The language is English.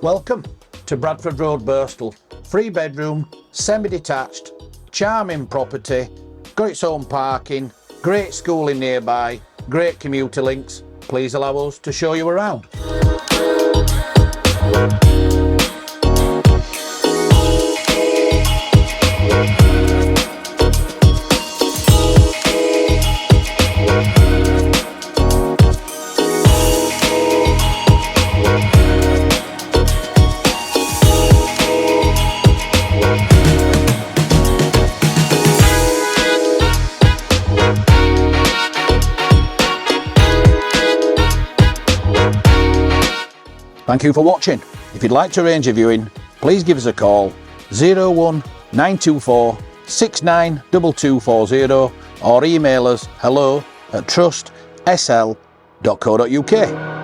Welcome to Bradford Road, Birstall. 3-bedroom, semi-detached, charming property, got its own parking, great schooling nearby, great commuter links. Please allow us to show you around. Thank you for watching. If you'd like to arrange a viewing, please give us a call 01924 692240 or email us hello@trustsl.co.uk.